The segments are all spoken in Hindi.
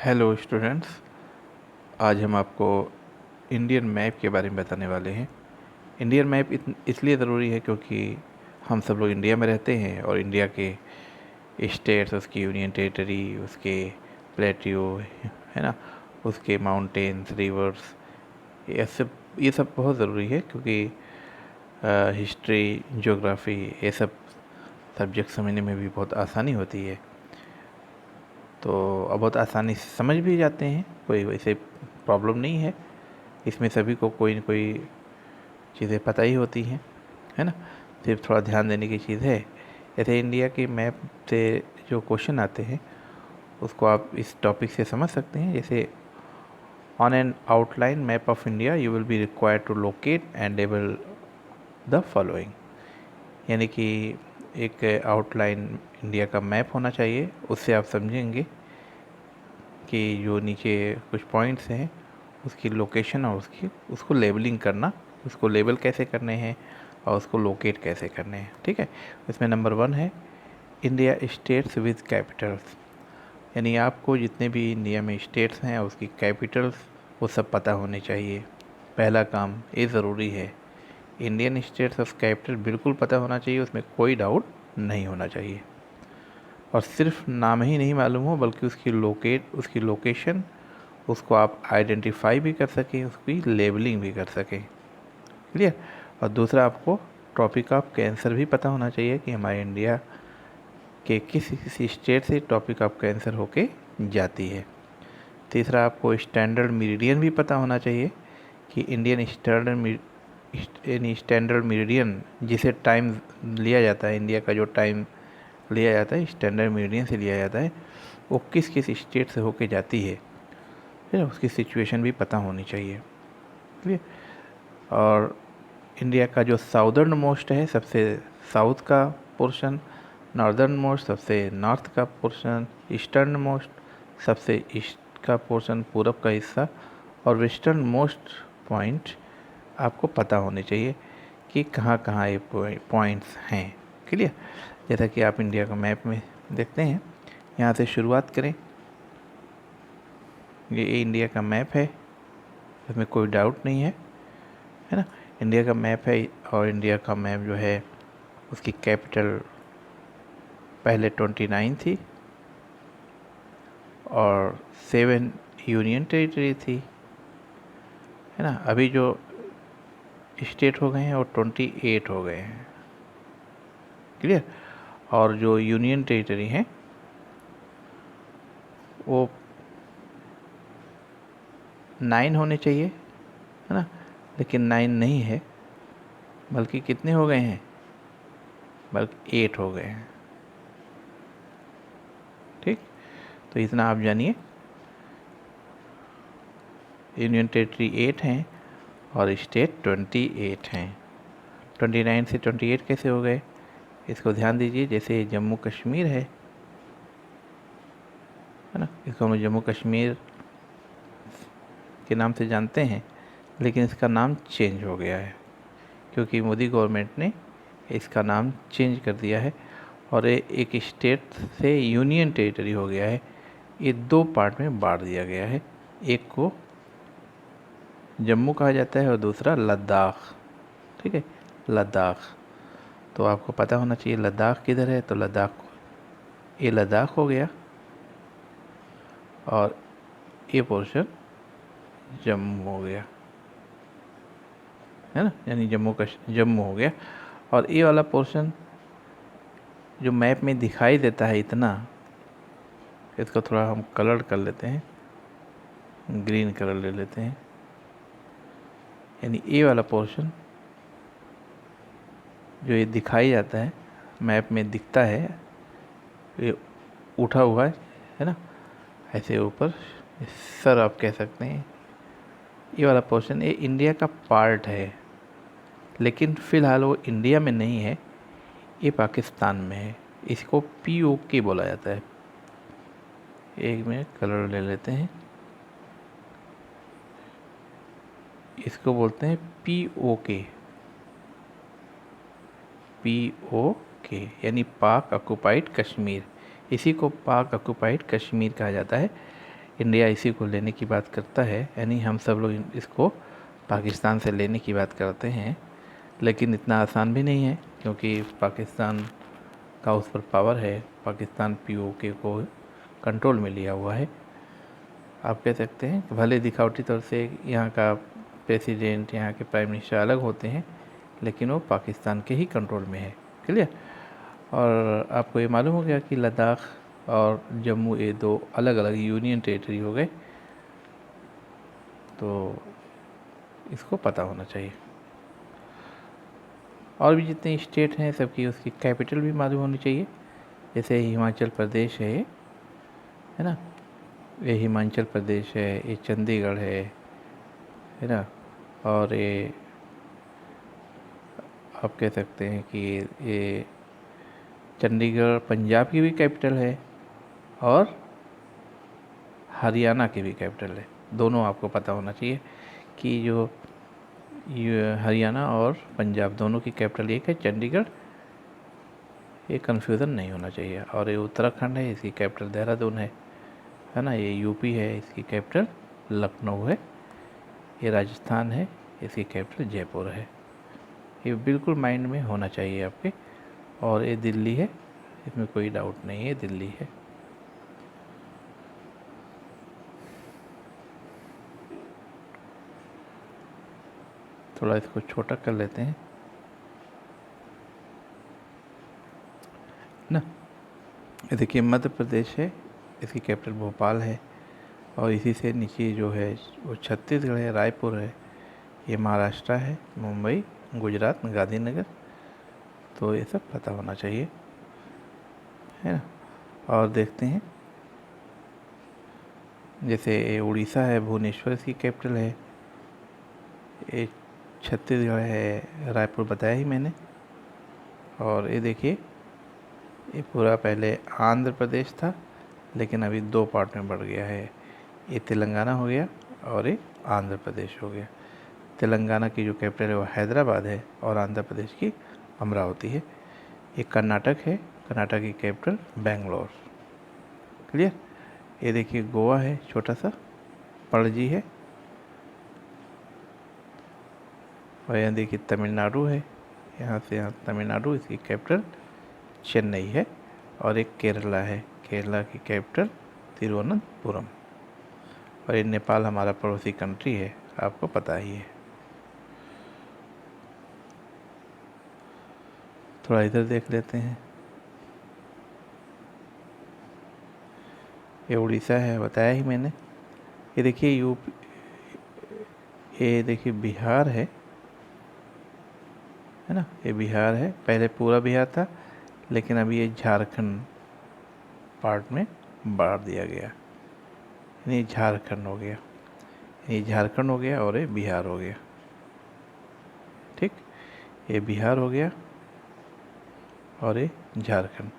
हेलो स्टूडेंट्स, आज हम आपको इंडियन मैप के बारे में बताने वाले हैं। इंडियन मैप इसलिए ज़रूरी है क्योंकि हम सब लोग इंडिया में रहते हैं और इंडिया के स्टेट्स, उसकी यूनियन टेरिटरी, उसके प्लेट्यू, है ना, उसके माउंटेन्स, रिवर्स, ये सब बहुत ज़रूरी है क्योंकि हिस्ट्री, ज्योग्राफी, ये सब सब्जेक्ट समझने में भी बहुत आसानी होती है। तो अब बहुत आसानी से समझ भी जाते हैं, कोई वैसे प्रॉब्लम नहीं है इसमें। सभी को कोई न कोई चीज़ें पता ही होती हैं, है ना। सिर्फ थोड़ा ध्यान देने की चीज़ है। जैसे इंडिया के मैप से जो क्वेश्चन आते हैं उसको आप इस टॉपिक से समझ सकते हैं। जैसे on an outline map of India you will be required to locate and label the following. यानी कि एक आउटलाइन इंडिया का मैप होना चाहिए, उससे आप समझेंगे कि जो नीचे कुछ पॉइंट्स हैं उसकी लोकेशन और उसको लेबलिंग करना, उसको लेबल कैसे करने हैं और उसको लोकेट कैसे करने हैं। ठीक है, इसमें नंबर 1 है इंडिया स्टेट्स विद कैपिटल्स। यानी आपको जितने भी इंडिया में स्टेट्स हैं उसकी कैपिटल्स वो सब पता होने चाहिए। पहला काम ये ज़रूरी है, इंडियन स्टेट्स ऑफ कैपिटल बिल्कुल पता होना चाहिए, उसमें कोई डाउट नहीं होना चाहिए। और सिर्फ नाम ही नहीं मालूम हो बल्कि उसकी लोकेशन, उसको आप आइडेंटिफाई भी कर सकें, उसकी लेबलिंग भी कर सकें। क्लियर। और दूसरा, आपको टॉपिक ऑफ कैंसर भी पता होना चाहिए कि हमारे इंडिया के किस स्टेट से टॉपिक ऑफ कैंसर होके जाती है। तीसरा, आपको स्टैंडर्ड मेरिडियन भी पता होना चाहिए कि इंडियन स्टैंडर्ड मेरिडियन जिसे टाइम लिया जाता है, इंडिया का जो टाइम लिया जाता है स्टैंडर्ड मेरिडियन से लिया जाता है, वो किस किस स्टेट से होके जाती है, फिर उसकी सिचुएशन भी पता होनी चाहिए। क्लियर। और इंडिया का जो साउदर्न मोस्ट है, सबसे साउथ का पोर्शन, नॉर्दर्न मोस्ट सबसे नॉर्थ का पोर्शन, ईस्टर्न मोस्ट सबसे ईस्ट का पोर्शन, पूरब का हिस्सा, और वेस्टर्न मोस्ट पॉइंट आपको पता होने चाहिए कि कहाँ कहाँ ये पॉइंट्स हैं। क्लियर। जैसा कि आप इंडिया का मैप में देखते हैं, यहाँ से शुरुआत करें। ये इंडिया का मैप है, इसमें कोई डाउट नहीं है ना। इंडिया का मैप है और इंडिया का मैप जो है उसकी कैपिटल पहले 29 थी और 7 यूनियन टेरिटरी थी, है ना। अभी जो स्टेट हो गए हैं वो 28 हो गए हैं। क्लियर। और जो यूनियन टेरिटरी हैं वो 9 होने चाहिए, है ना, लेकिन 9 नहीं है, बल्कि कितने हो गए हैं, बल्कि 8 हो गए हैं। ठीक, तो इतना आप जानिए। यूनियन टेरिटरी 8 हैं और स्टेट 28 हैं। 29 से 28 कैसे हो गए, इसको ध्यान दीजिए। जैसे जम्मू कश्मीर है ना, इसको हम जम्मू कश्मीर के नाम से जानते हैं, लेकिन इसका नाम चेंज हो गया है क्योंकि मोदी गवर्नमेंट ने इसका नाम चेंज कर दिया है और ये एक स्टेट से यूनियन टेरिटरी हो गया है। ये 2 पार्ट में बांट दिया गया है, एक को जम्मू कहा जाता है और दूसरा लद्दाख। ठीक है, लद्दाख। तो आपको पता होना चाहिए लद्दाख किधर है, तो ये लद्दाख हो गया और ये पोर्शन जम्मू हो गया, है ना, यानी जम्मू हो गया। और ये वाला पोर्शन जो मैप में दिखाई देता है इतना, इसको थोड़ा हम कलर कर लेते हैं, ग्रीन कलर ले लेते हैं। यानी ये वाला पोर्शन जो ये दिखाई जाता है, मैप में दिखता है, ये उठा हुआ है ना, ऐसे ऊपर सर आप कह सकते हैं। ये वाला पोर्शन ये इंडिया का पार्ट है, लेकिन फ़िलहाल वो इंडिया में नहीं है, ये पाकिस्तान में है। इसको POK बोला जाता है। एक मिनट कलर ले लेते हैं, इसको बोलते हैं POK। POK यानी पाक ऑक्युपाइड कश्मीर। इसी को पाक ऑक्युपाइड कश्मीर कहा जाता है। इंडिया इसी को लेने की बात करता है, यानी हम सब लोग इसको पाकिस्तान से लेने की बात करते हैं। लेकिन इतना आसान भी नहीं है, क्योंकि पाकिस्तान का उस पर पावर है, पाकिस्तान पीओके को कंट्रोल में लिया हुआ है। आप कह सकते हैं कि भले दिखावटी तौर से यहाँ का प्रेसिडेंट, यहाँ के प्राइम मिनिस्टर अलग होते हैं, लेकिन वो पाकिस्तान के ही कंट्रोल में है। क्लियर। और आपको ये मालूम हो गया कि लद्दाख और जम्मू ये दो अलग अलग यूनियन टेरिटरी हो गए, तो इसको पता होना चाहिए। और भी जितने स्टेट हैं सबकी उसकी कैपिटल भी मालूम होनी चाहिए। जैसे हिमाचल प्रदेश है ना, ये हिमाचल प्रदेश है, ये चंडीगढ़ है ना, और ये आप कह सकते हैं कि ये चंडीगढ़ पंजाब की भी कैपिटल है और हरियाणा की भी कैपिटल है। दोनों आपको पता होना चाहिए कि जो ये हरियाणा और पंजाब दोनों की कैपिटल एक है चंडीगढ़, ये कन्फ्यूज़न नहीं होना चाहिए। और ये उत्तराखंड है, इसकी कैपिटल देहरादून है ना। ये यूपी है, इसकी कैपिटल लखनऊ है। ये राजस्थान है, इसकी कैपिटल जयपुर है। ये बिल्कुल माइंड में होना चाहिए आपके। और ये दिल्ली है, इसमें कोई डाउट नहीं है, दिल्ली है। थोड़ा इसको छोटा कर लेते हैं ना। ये देखिए मध्य प्रदेश है, इसकी कैपिटल भोपाल है। और इसी से नीचे जो है वो छत्तीसगढ़ है, रायपुर है। ये महाराष्ट्र है, मुंबई, गुजरात, गांधीनगर। तो ये सब पता होना चाहिए, है ना। और देखते हैं, जैसे ये उड़ीसा है, भुवनेश्वर इसकी कैपिटल है। ये छत्तीसगढ़ है, रायपुर बताया ही मैंने। और ये देखिए, ये पूरा पहले आंध्र प्रदेश था, लेकिन अभी दो पार्ट में बढ़ गया है। ये तेलंगाना हो गया और ये आंध्र प्रदेश हो गया। तेलंगाना की जो कैपिटल है वो हैदराबाद है, और आंध्र प्रदेश की अमरावती है। ये कर्नाटक है, कर्नाटक की कैपिटल बेंगलोर। क्लियर। ये देखिए गोवा है, छोटा सा पणजी है। और यहाँ देखिए तमिलनाडु है, यहाँ से यहाँ तमिलनाडु, इसकी कैपिटल चेन्नई है। और एक केरला है, केरला की कैपिटल तिरुवनंतपुरम। और ये नेपाल हमारा पड़ोसी कंट्री है, आपको पता ही है। थोड़ा इधर देख लेते हैं। ये उड़ीसा है, बताया ही मैंने। ये देखिए यूपी, ये देखिए बिहार है ना। ये बिहार है, पहले पूरा बिहार था, लेकिन अभी ये झारखंड पार्ट में बांट दिया गया, यानी झारखंड हो गया। ये झारखंड हो गया और ये बिहार हो गया। ठीक, ये बिहार हो गया और ये झारखंड।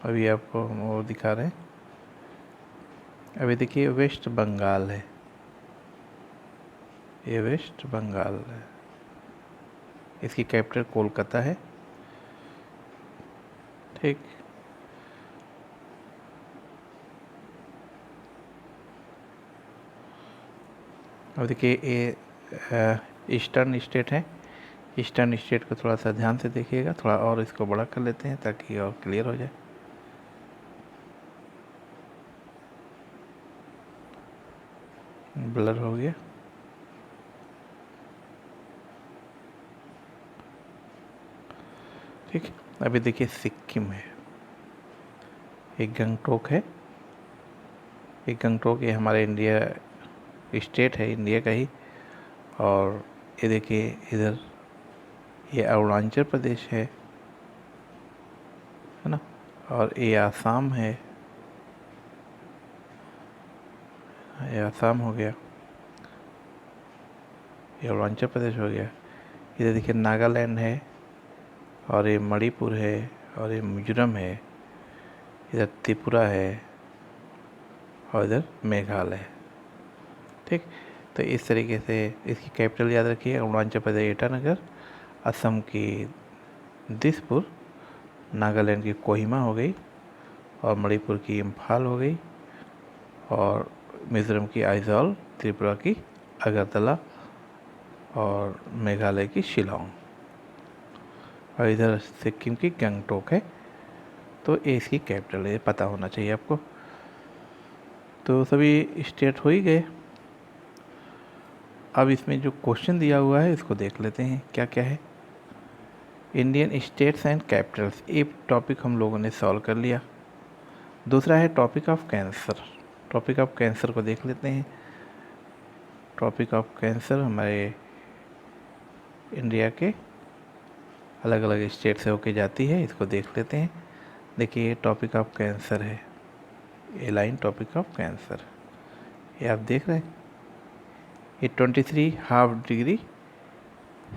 अभी आपको वो दिखा रहे हैं। अभी देखिए वेस्ट बंगाल है, ये वेस्ट बंगाल है, इसकी कैपिटल कोलकाता है। ठीक, अब देखिए ये ईस्टर्न स्टेट है। ईस्टर्न स्टेट को थोड़ा सा ध्यान से देखिएगा, थोड़ा और इसको बड़ा कर लेते हैं ताकि और क्लियर हो जाए। ब्लर हो गया। ठीक, अभी देखिए सिक्किम है, एक गंगटोक है। एक गंगटोक ये हमारे इंडिया स्टेट है, इंडिया का ही। और ये देखिए इधर ये अरुणाचल प्रदेश है ना। और ये आसाम है, ये आसाम हो गया। ये अरुणाचल प्रदेश हो गया। इधर देखिए नागालैंड है, और ये मणिपुर है, और ये मिजोरम है। इधर त्रिपुरा है, और इधर मेघालय है। ठीक, तो इस तरीके से इसकी कैपिटल याद रखिए। अरुणाचल प्रदेश ईटानगर, असम की दिसपुर, नागालैंड की कोहिमा हो गई, और मणिपुर की इम्फाल हो गई, और मिज़ोरम की आइजॉल, त्रिपुरा की अगरतला, और मेघालय की शिलोंग, और इधर सिक्किम की गंगटोक है। तो ये इसकी कैपिटल है, पता होना चाहिए आपको। तो सभी स्टेट हो ही गए। अब इसमें जो क्वेश्चन दिया हुआ है इसको देख लेते हैं क्या क्या है। इंडियन स्टेट्स एंड कैपिटल्स, ये टॉपिक हम लोगों ने सॉल्व कर लिया। दूसरा है tropic of cancer. Topic of cancer को देख लेते हैं। टॉपिक ऑफ कैंसर हमारे इंडिया के अलग अलग स्टेट से होके जाती है, इसको देख लेते हैं। देखिए ये टॉपिक ऑफ कैंसर है, ये लाइन टॉपिक ऑफ कैंसर, ये आप देख रहे हैं। ये 23½ डिग्री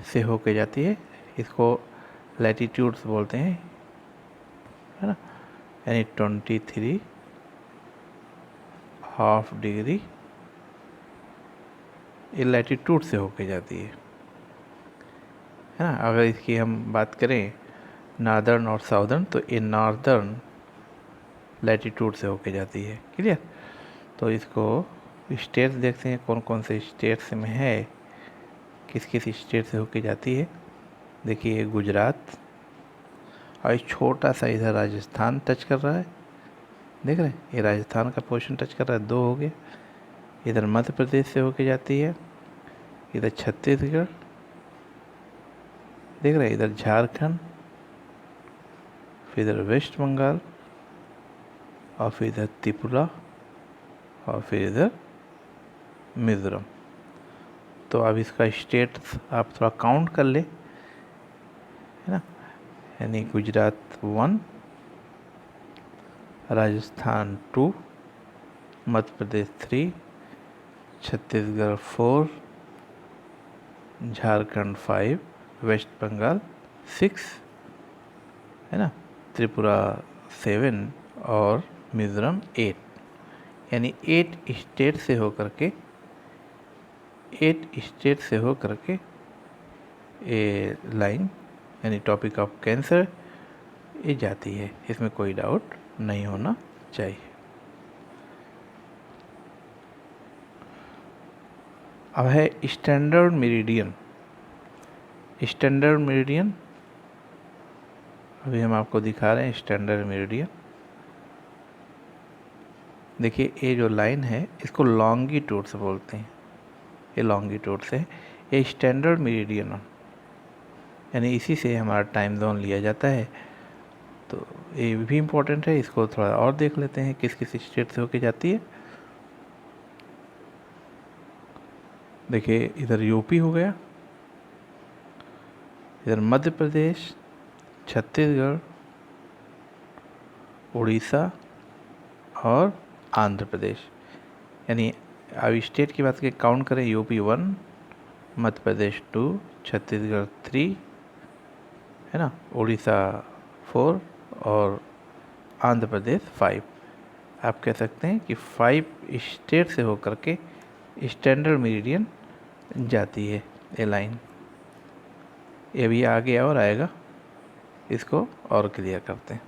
से होके जाती है, इसको लैटिट्यूड्स बोलते हैं, है ना। यानी 23½ डिग्री ये लैटिट्यूड से होके जाती है ना। अगर इसकी हम बात करें नॉर्दर्न और साउदर्न, तो ये नॉर्दर्न लैटिट्यूड से होके जाती है। क्लियर। तो इसको स्टेट्स देखते हैं कौन कौन से स्टेट्स में है, किस किस स्टेट से होके जाती है। देखिए गुजरात, और एक छोटा सा इधर राजस्थान टच कर रहा है, देख रहे हैं, ये राजस्थान का पोर्शन टच कर रहा है, 2 हो गए। इधर मध्य प्रदेश से होके जाती है, इधर छत्तीसगढ़, देख रहे हैं, इधर झारखंड, फिर इधर वेस्ट बंगाल, और फिर इधर त्रिपुरा, और फिर इधर मिज़ोरम। तो अब इसका स्टेट आप थोड़ा काउंट कर ले, है ना। यानी गुजरात 1, राजस्थान 2, मध्य प्रदेश 3, छत्तीसगढ़ 4, झारखंड 5, वेस्ट बंगाल 6, है ना, त्रिपुरा 7, और मिज़ोरम 8। यानी 8 स्टेट से होकर के ये लाइन यानी टॉपिक ऑफ कैंसर ये जाती है, इसमें कोई डाउट नहीं होना चाहिए। अब है स्टैंडर्ड मेरिडियन। स्टैंडर्ड मेरिडियन अभी हम आपको दिखा रहे हैं। स्टैंडर्ड मेरिडियन देखिए, ये जो लाइन है इसको लॉन्गिट्यूड से बोलते हैं, ये लॉन्गिट्यूड से, ये स्टैंडर्ड मेरिडियन, यानी इसी से हमारा टाइम जोन लिया जाता है। तो ये भी इम्पोर्टेंट है, इसको थोड़ा और देख लेते हैं किस किस स्टेट से होके जाती है। देखिए इधर यूपी हो गया, इधर मध्य प्रदेश, छत्तीसगढ़, उड़ीसा और आंध्र प्रदेश। यानी अब स्टेट की बात करें, काउंट करें, यूपी 1, मध्य प्रदेश 2, छत्तीसगढ़ 3, है ना, उड़ीसा 4 और आंध्र प्रदेश 5। आप कह सकते हैं कि 5 स्टेट से होकर के स्टैंडर्ड मेरिडियन जाती है ये लाइन। ये भी आगे और आएगा, इसको और क्लियर करते हैं।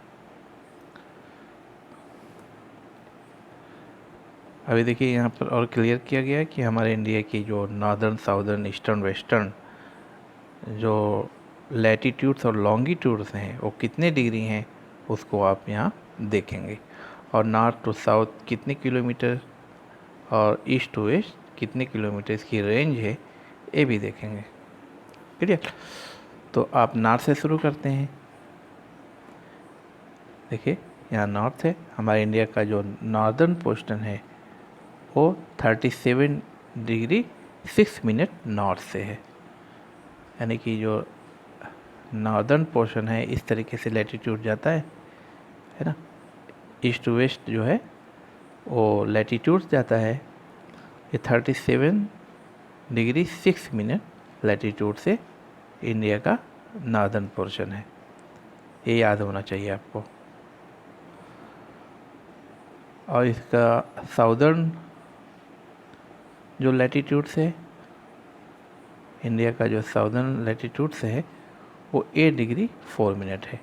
अभी देखिए यहाँ पर और क्लियर किया गया है कि हमारे इंडिया की जो नॉर्दर्न, साउदर्न, ईस्टर्न, वेस्टर्न जो लैटिट्यूड्स और लॉन्गिट्यूड्स हैं वो कितने डिग्री हैं उसको आप यहाँ देखेंगे, और नॉर्थ टू साउथ कितने किलोमीटर और ईस्ट टू वेस्ट कितने किलोमीटर इसकी रेंज है ये भी देखेंगे। क्लियर। तो आप नॉर्थ से शुरू करते हैं। देखिए यहाँ नॉर्थ है, हमारे इंडिया का जो नॉर्दर्न पोर्शन है वो 37 डिग्री 6 मिनट नॉर्थ से है। यानी कि जो नॉर्दर्न पोर्शन है इस तरीके से लैटिट्यूड जाता है ना। ईस्ट टू वेस्ट जो है वो लैटिट्यूड जाता है, ये 37 डिग्री 6 मिनट लैटिट्यूड से इंडिया का नॉर्दर्न पोर्शन है, ये याद होना चाहिए आपको। और इसका साउदर्न जो लैटिट्यूड से, इंडिया का जो साउदर्न लैटिट्यूड से है वो 8 डिग्री 4 मिनट है।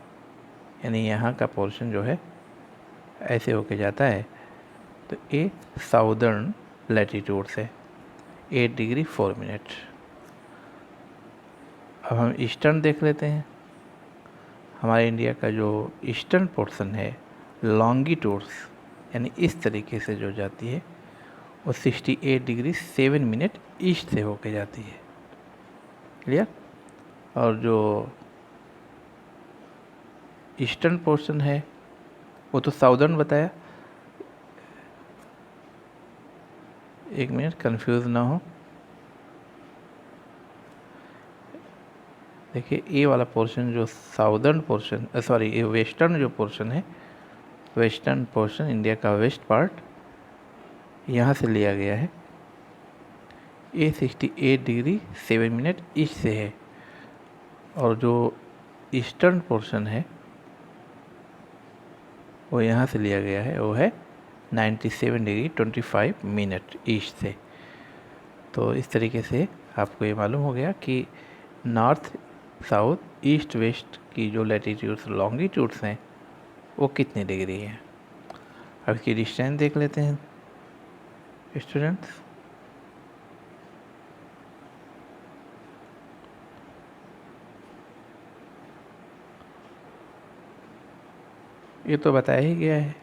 यानी यहाँ का पोर्शन जो है ऐसे होके जाता है। तो ये साउदर्न लैटिट्यूड से 8 डिग्री 4 मिनट। अब हम ईस्टर्न देख लेते हैं। हमारे इंडिया का जो ईस्टर्न पोर्शन है, लॉन्गिट्यूड्स यानी इस तरीके से जो जाती है, वो 68 डिग्री 7 मिनट ईस्ट से होके जाती है। क्लियर। और जो ईस्टर्न पोर्शन है वो तो साउदर्न बताया, एक मिनट कंफ्यूज ना हो। देखिए ये वाला पोर्शन जो साउदर्न पोर्शन, सॉरी ये वेस्टर्न जो पोर्शन है, वेस्टर्न पोर्शन इंडिया का वेस्ट पार्ट यहाँ से लिया गया है। ये 68 डिग्री 7 मिनट ईस्ट से है। और जो ईस्टर्न पोर्शन है वो यहाँ से लिया गया है, वो है 97 डिग्री 25 मिनट ईस्ट से। तो इस तरीके से आपको ये मालूम हो गया कि नॉर्थ साउथ ईस्ट वेस्ट की जो लैटिट्यूड्स लॉन्गिट्यूड्स हैं वो कितनी डिग्री हैं। अब इसकी डिस्टेंस देख लेते हैं स्टूडेंट्स। ये तो बताया ही गया है।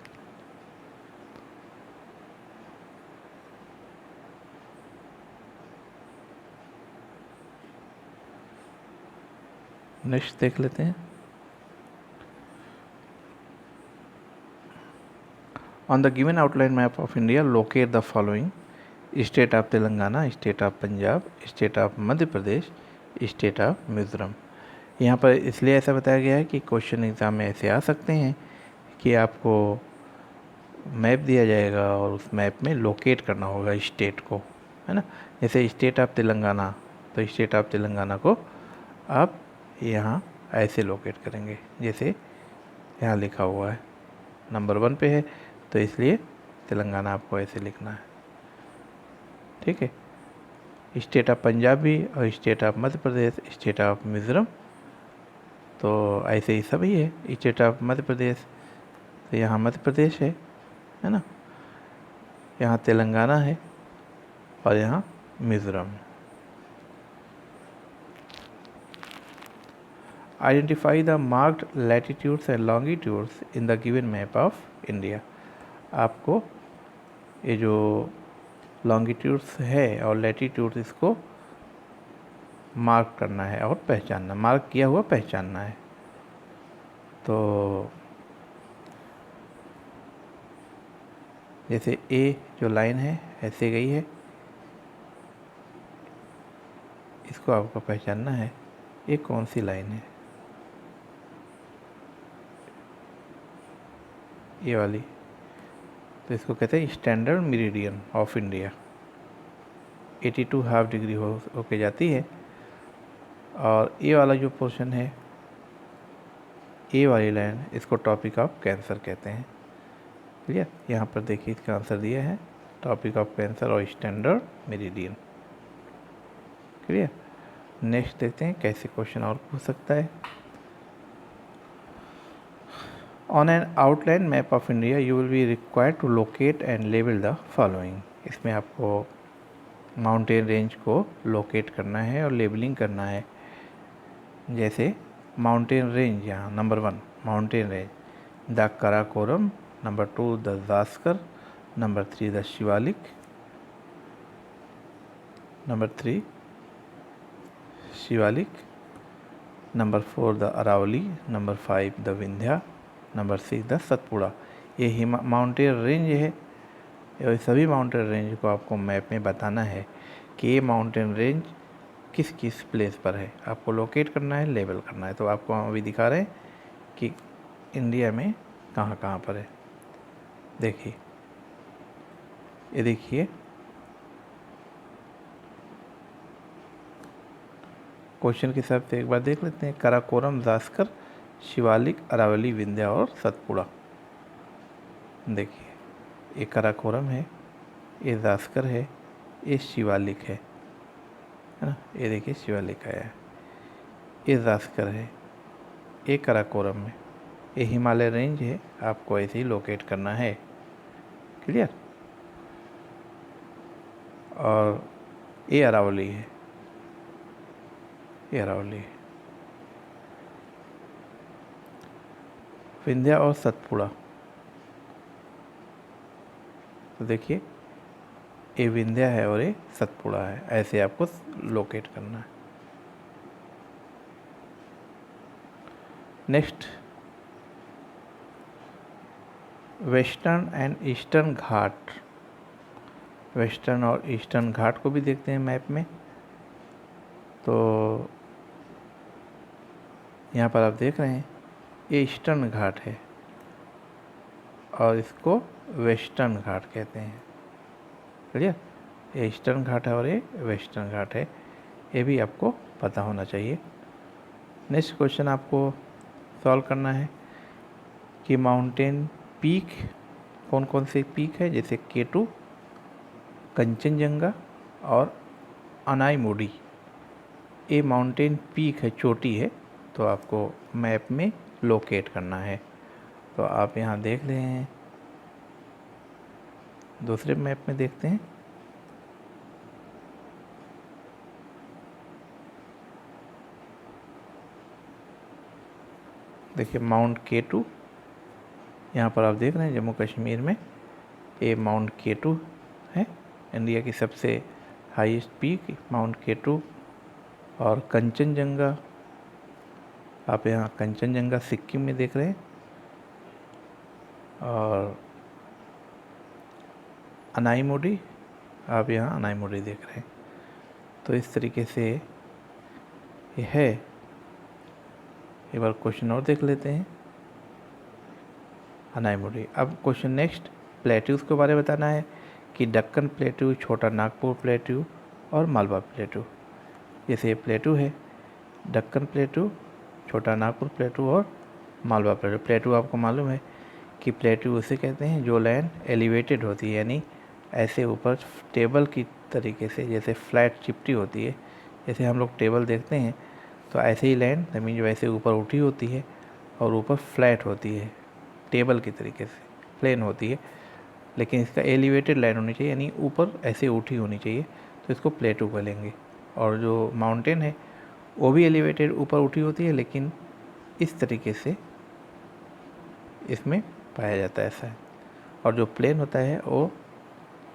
नेक्स्ट देख लेते हैं। On the given outline map of India locate the following: state of Telangana, state of Punjab, state of Madhya Pradesh, state of Mizoram. यहाँ पर इसलिए ऐसा बताया गया है कि क्वेश्चन एग्ज़ाम में ऐसे आ सकते हैं कि आपको मैप दिया जाएगा और उस मैप में लोकेट करना होगा स्टेट को, है ना। जैसे स्टेट ऑफ तेलंगाना, तो स्टेट ऑफ तेलंगाना को आप यहाँ ऐसे लोकेट करेंगे, जैसे यहाँ लिखा हुआ है नंबर 1 पे है, तो इसलिए तेलंगाना आपको ऐसे लिखना है। ठीक है। स्टेट ऑफ पंजाब भी और state of Madhya Pradesh, state of Mizoram, तो ऐसे ही सभी है। स्टेट ऑफ मध्य प्रदेश, तो यहाँ मध्य प्रदेश है ना, यहाँ तेलंगाना है और यहाँ Mizoram. Identify the marked latitudes and longitudes in the given map of India. आपको ये जो लॉन्गिट्यूड्स है और लैटिट्यूड्स, इसको मार्क करना है और पहचानना, मार्क किया हुआ पहचानना है। तो जैसे ए जो लाइन है ऐसे गई है, इसको आपको पहचानना है ये कौन सी लाइन है, ये वाली। तो इसको कहते हैं standard meridian of India. 82 half degree होके जाती है। और ये वाला जो पोर्शन है, ए वाली लाइन, इसको टॉपिक ऑफ कैंसर कहते हैं। क्लियर। यहाँ पर देखिए इसका आंसर दिया है टॉपिक ऑफ कैंसर और स्टैंडर्ड मेरिडियन। क्लियर। नेक्स्ट देखते हैं कैसे क्वेश्चन और पूछ सकता है। On an outline map of India you will be required to locate and label the following. इसमें आपको माउंटेन रेंज को लोकेट करना है और लेबलिंग करना है। जैसे माउंटेन रेंज, यहाँ number 1 mountain range, the Karakoram, number 2 the Zaskar, number 3 the Shivalik, number 3 Shivalik, number 4 the Aravalli, number 5 the Vindhya, number 6 the Satpura. ये माउंटेन रेंज है। ये सभी माउंटेन रेंज को आपको मैप में बताना है कि ये माउंटेन रेंज किस किस प्लेस पर है, आपको लोकेट करना है, लेबल करना है। तो आपको हम अभी दिखा रहे हैं कि इंडिया में कहाँ कहाँ पर है। देखिए, ये देखिए क्वेश्चन के हिसाब से एक बार देख लेते हैं। काराकोरम, जास्कर, शिवालिक, अरावली, विंध्या और सतपुड़ा। देखिए ये काराकोरम है, ये जास्कर है, ये शिवालिक है ना। ये देखिए शिवालिक आया है, ये जास्कर है, ये काराकोरम है ये हिमालय रेंज है, आपको ऐसे ही लोकेट करना है। क्लियर। और ये अरावली है, ये अरावली है। विंध्या और सतपुड़ा, तो देखिए ये विंध्या है और ये सतपुड़ा है, ऐसे आपको लोकेट करना है। Next, western and eastern Ghat. Western और ईस्टर्न घाट को भी देखते हैं मैप में। तो यहाँ पर आप देख रहे हैं ये ईस्टर्न घाट है और इसको वेस्टर्न घाट कहते हैं। क्लियर। ये ईस्टर्न घाट है और ये वेस्टर्न घाट है, ये भी आपको पता होना चाहिए। नेक्स्ट क्वेश्चन आपको सॉल्व करना है कि माउंटेन पीक कौन कौन से पीक है, जैसे K2, कंचनजंगा और अनाईमुडी। ये माउंटेन पीक है, चोटी है, तो आपको मैप में लोकेट करना है। तो आप यहाँ देख रहे हैं, दूसरे मैप में देखते हैं। देखिए माउंट K2, यहाँ पर आप देख रहे हैं जम्मू कश्मीर में ये माउंट K2 है, इंडिया की सबसे हाईएस्ट पीक माउंट K2। और कंचनजंगा, आप यहाँ कंचनजंगा सिक्किम में देख रहे हैं। और अनाईमुडी, आप यहाँ अनाईमुडी देख रहे हैं। तो इस तरीके से ये है। एक बार क्वेश्चन और देख लेते हैं, अनाईमुडी। अब क्वेश्चन नेक्स्ट, प्लेट्यूज़ के बारे में बताना है कि दक्कन प्लेट्यू, छोटा नागपुर प्लेट्यू और मालवा प्लेट्यू। जैसे ये प्लेट्यू है, दक्कन प्लेट्यू, छोटा नागपुर प्लेट्यू और मालवा प्लेट्यू। प्लेट्यू आपको मालूम है कि प्लेट्यू उसे कहते हैं जो लैंड एलिवेटेड होती है, यानी ऐसे ऊपर टेबल की तरीके से, जैसे फ्लैट चिपटी होती है, जैसे हम लोग टेबल देखते हैं, तो ऐसे ही लैंड ज़मीन जो ऐसे ऊपर उठी होती है और ऊपर फ्लैट होती है, टेबल की तरीके से प्लेन होती है, लेकिन इसका एलिवेटेड लैंड होनी चाहिए, यानी ऊपर ऐसे उठी होनी चाहिए, तो इसको प्लेट्यू बोलेंगे। और जो माउंटेन है वो भी एलिवेटेड ऊपर उठी होती है, लेकिन इस तरीके से इसमें पाया जाता है ऐसा है। और जो प्लेन होता है वो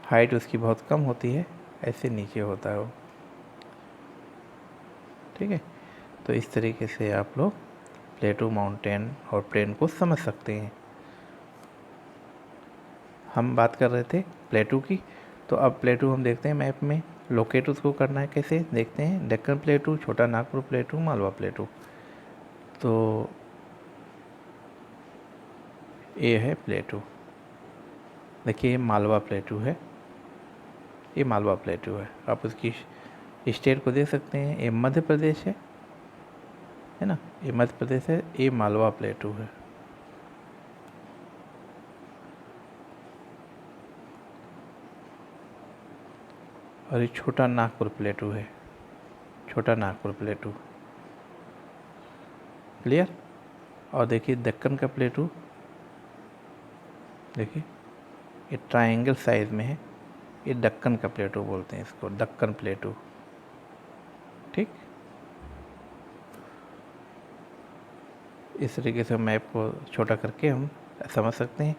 हाइट उसकी बहुत कम होती है, ऐसे नीचे होता है वो। ठीक है। तो इस तरीके से आप लोग प्लेटू, माउंटेन और प्लेन को समझ सकते हैं। हम बात कर रहे थे प्लेटू की, तो अब प्लेटू हम देखते हैं मैप में लोकेट उसको करना है कैसे, देखते हैं। डेक्कन प्लेटू, छोटा नागपुर प्लेटू, मालवा प्लेटू। तो ये है प्लेटू। देखिए ये मालवा प्लेटू है, ये मालवा प्लेटू है। आप उसकी स्टेट को देख सकते हैं, ये मध्य प्रदेश है ना, ये मध्य प्रदेश है। ये मालवा प्लेटू है। और ये छोटा नागपुर प्लेटू है, छोटा नागपुर प्लेटू। क्लियर। और देखिए दक्कन का प्लेटू, देखिए ये ट्रायंगल साइज में है, ये दक्कन का प्लेटू बोलते हैं इसको, दक्कन प्लेटू। ठीक। इस तरीके से मैप को छोटा करके हम समझ सकते हैं।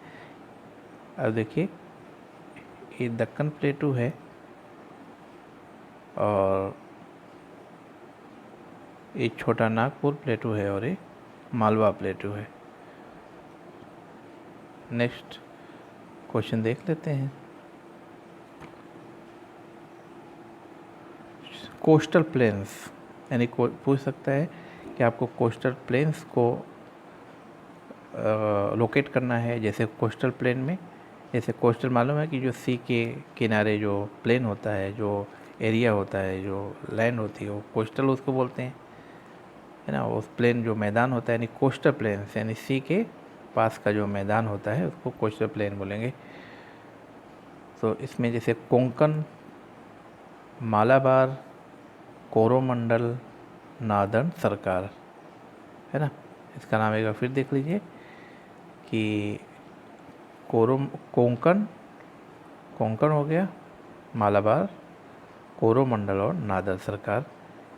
अब देखिए ये दक्कन प्लेटू है और ये छोटा नागपुर प्लेटू है और ये मालवा प्लेटू है। नेक्स्ट क्वेश्चन देख लेते हैं। कोस्टल प्लेन्स, यानी पूछ सकता है कि आपको कोस्टल प्लेन्स को लोकेट करना है। जैसे कोस्टल प्लेन में, जैसे कोस्टल मालूम है कि जो सी के किनारे जो प्लेन होता है, जो एरिया होता है, जो लैंड होती है, वो कोस्टल उसको बोलते हैं, है ना। उस प्लेन जो मैदान होता है, यानी कोस्टल प्लेन्स, यानी सी के पास का जो मैदान होता है उसको कोस्टल प्लेन बोलेंगे। तो इसमें जैसे कोंकण, मालाबार, कोरोमंडल, नार्दर्न सरकार, है ना। इसका नाम एक बार फिर देख लीजिए कि कोंकण हो गया, मालाबार, कोरोमंडल और नादर सरकार,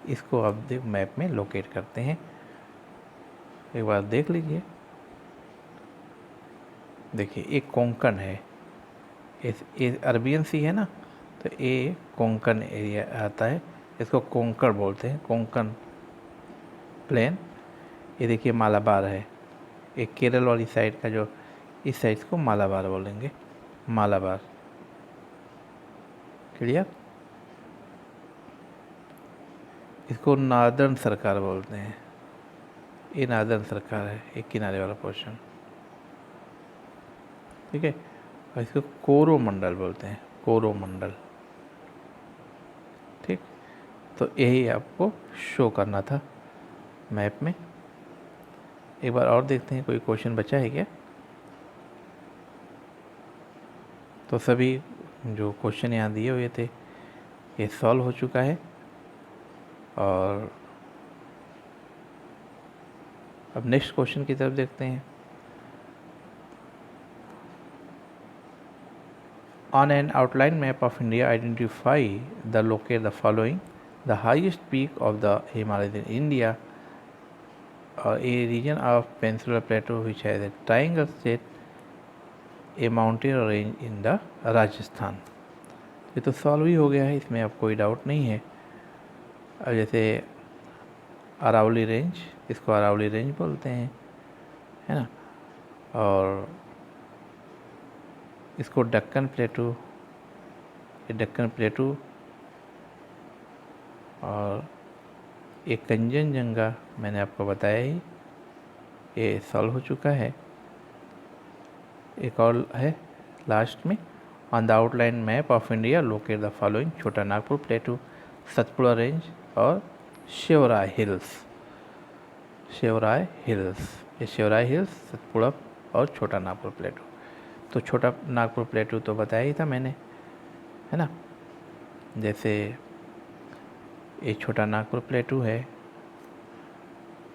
इसको आप मैप में लोकेट करते हैं। एक बार देख लीजिए। देखिए एक कोंकण है, इस अरबियन सी है ना, तो ये कोंकण एरिया आता है, इसको कोंकण बोलते हैं, कोंकण प्लेन। ये देखिए मालाबार है, एक केरल वाली साइड का, जो इस साइड को मालाबार बोलेंगे, मालाबार। क्लियर। इसको नार्दर्न सरकार बोलते हैं, ये नार्दर्न सरकार है, एक किनारे वाला पोर्शन। ठीक है। और इसको कोरोमंडल बोलते हैं, कोरोमंडल। ठीक। तो यही आपको शो करना था मैप में। एक बार और देखते हैं कोई क्वेश्चन बचा है क्या। तो सभी जो क्वेश्चन यहाँ दिए हुए थे ये सॉल्व हो चुका है। और अब नेक्स्ट क्वेश्चन की तरफ देखते हैं। On an outline map of India, identify locate the following: the highest peak of the Himalayas in India, a region of peninsular plateau which has a triangle shape, a mountain range in the Rajasthan। ये तो सॉल्व ही हो गया है, इसमें अब कोई डाउट नहीं है। अब जैसे अरावली रेंज, इसको अरावली रेंज बोलते हैं, है ना। और इसको दक्कन प्लेटू, ये दक्कन प्लेटू। और एक कंचनजंगा मैंने आपको बताया ही, ये सॉल्व हो चुका है। एक और है लास्ट में, on the outline map of India locate the following: छोटा नागपुर प्लेटू, सतपुड़ा रेंज और शिवराय हिल्स। शिवराय हिल्स, ये शिवराय हिल्स, सतपुड़ा और छोटा नागपुर प्लेटू। तो छोटा नागपुर प्लेटू तो बताया ही था मैंने, है ना। जैसे ये छोटा नागपुर प्लेटू है,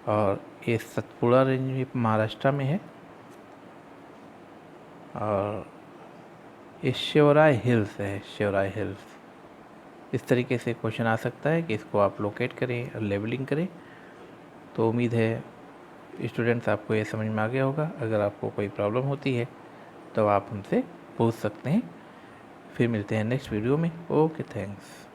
और ये सतपुड़ा रेंज भी महाराष्ट्र में है, और ये शिवराय हिल्स है, शिवराय हिल्स। इस तरीके से क्वेश्चन आ सकता है कि इसको आप लोकेट करें और लेबलिंग करें। तो उम्मीद है स्टूडेंट्स आपको ये समझ में आ गया होगा। अगर आपको कोई प्रॉब्लम होती है तो आप हमसे पूछ सकते हैं। फिर मिलते हैं नेक्स्ट वीडियो में। Okay, thanks.